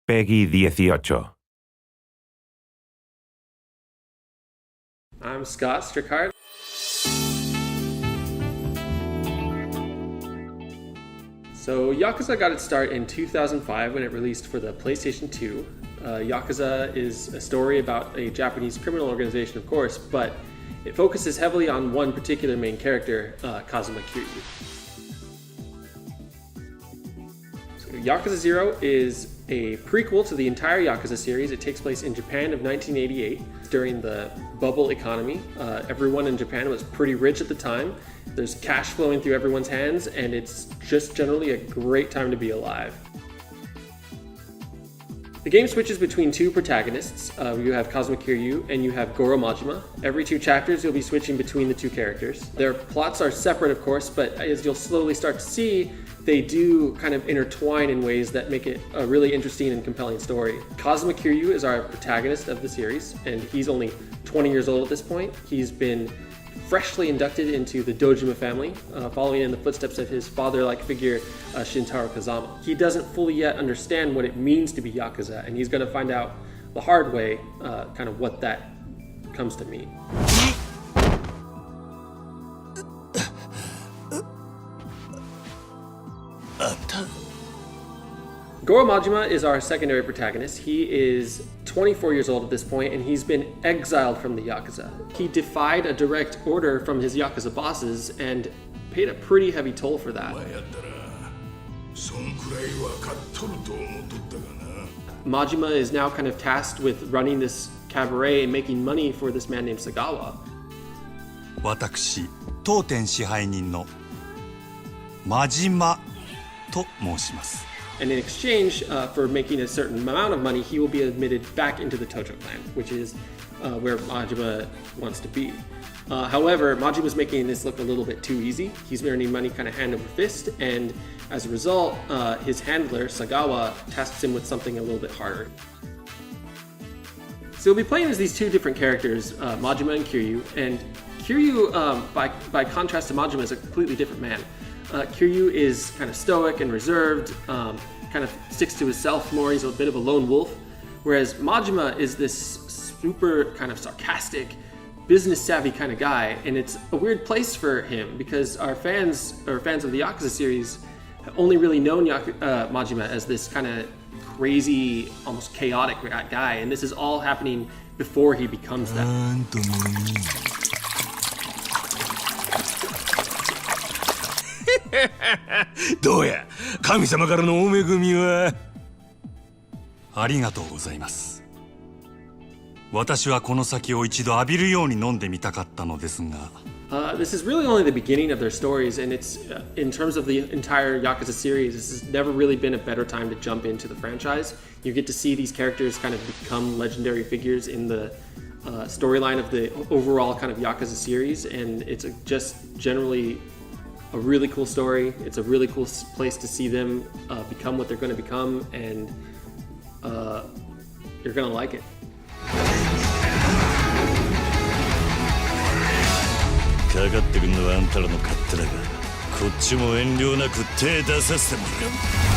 Peggy 18. I'm Scott Strickhardt. So Yakuza got its start in 2005 when it released for the PlayStation 2. Yakuza is a story about a Japanese criminal organization, of course, but it focuses heavily on one particular main character, Kazuma Kiryu. So Yakuza 0 is a prequel to the entire Yakuza series. It takes place in Japan of 1988 during the bubble economy. Everyone in Japan was pretty rich at the time. There's cash flowing through everyone's hands, and it's just generally a great time to be alive. The game switches between two protagonists. You have Kazuma Kiryu and you have Goro Majima. Every 2 chapters you'll be switching between the 2 characters. Their plots are separate, of course, but as you'll slowly start to see, they do kind of intertwine in ways that make it a really interesting and compelling story. Kazuma Kiryu is our protagonist of the series, and he's only 20 years old at this point. He's been freshly inducted into the Dojima family, following in the footsteps of his father-like figure, Shintaro Kazama. He doesn't fully yet understand what it means to be Yakuza, and he's going to find out the hard way kind of what that comes to mean. Goro Majima is our secondary protagonist. He is 24 years old at this point, and he's been exiled from the Yakuza. He defied a direct order from his Yakuza bosses and paid a pretty heavy toll for that. Majima is now kind of tasked with running this cabaret and making money for this man named Sagawa. 私、当店支配人の真島と申します。 And in exchange for making a certain amount of money, he will be admitted back into the Tojo clan, which is where Majima wants to be. However, Majima's making this look a little bit too easy. He's earning money kind of hand over fist, and as a result, his handler, Sagawa, tasks him with something a little bit harder. So you'll be playing as these 2 different characters, Majima and Kiryu, and Kiryu, by contrast to Majima, is a completely different man. Kiryu is kind of stoic and reserved, kind of sticks to himself more. He's a bit of a lone wolf, whereas Majima is this super kind of sarcastic, business-savvy kind of guy, and it's a weird place for him because our fans of the Yakuza series have only really known Majima as this kind of crazy, almost chaotic guy, and this is all happening before he becomes that. どうや神様からのお恵みはありがとうございます。私はこの酒を一度浴びるように飲んでみたかったのですが。This is really only the beginning of their stories, and it's in terms of the entire Yakuza series, this has never really been a better time to jump into the franchise. You get to see these characters kind of become legendary figures in the storyline of the overall kind of Yakuza series, and it's just generally a really cool story. It's a really cool place to see them become what they're going to become, and you're going to like it. かかってくるのはあんたらの勝手だが、こっちも遠慮なく手出させてもらう。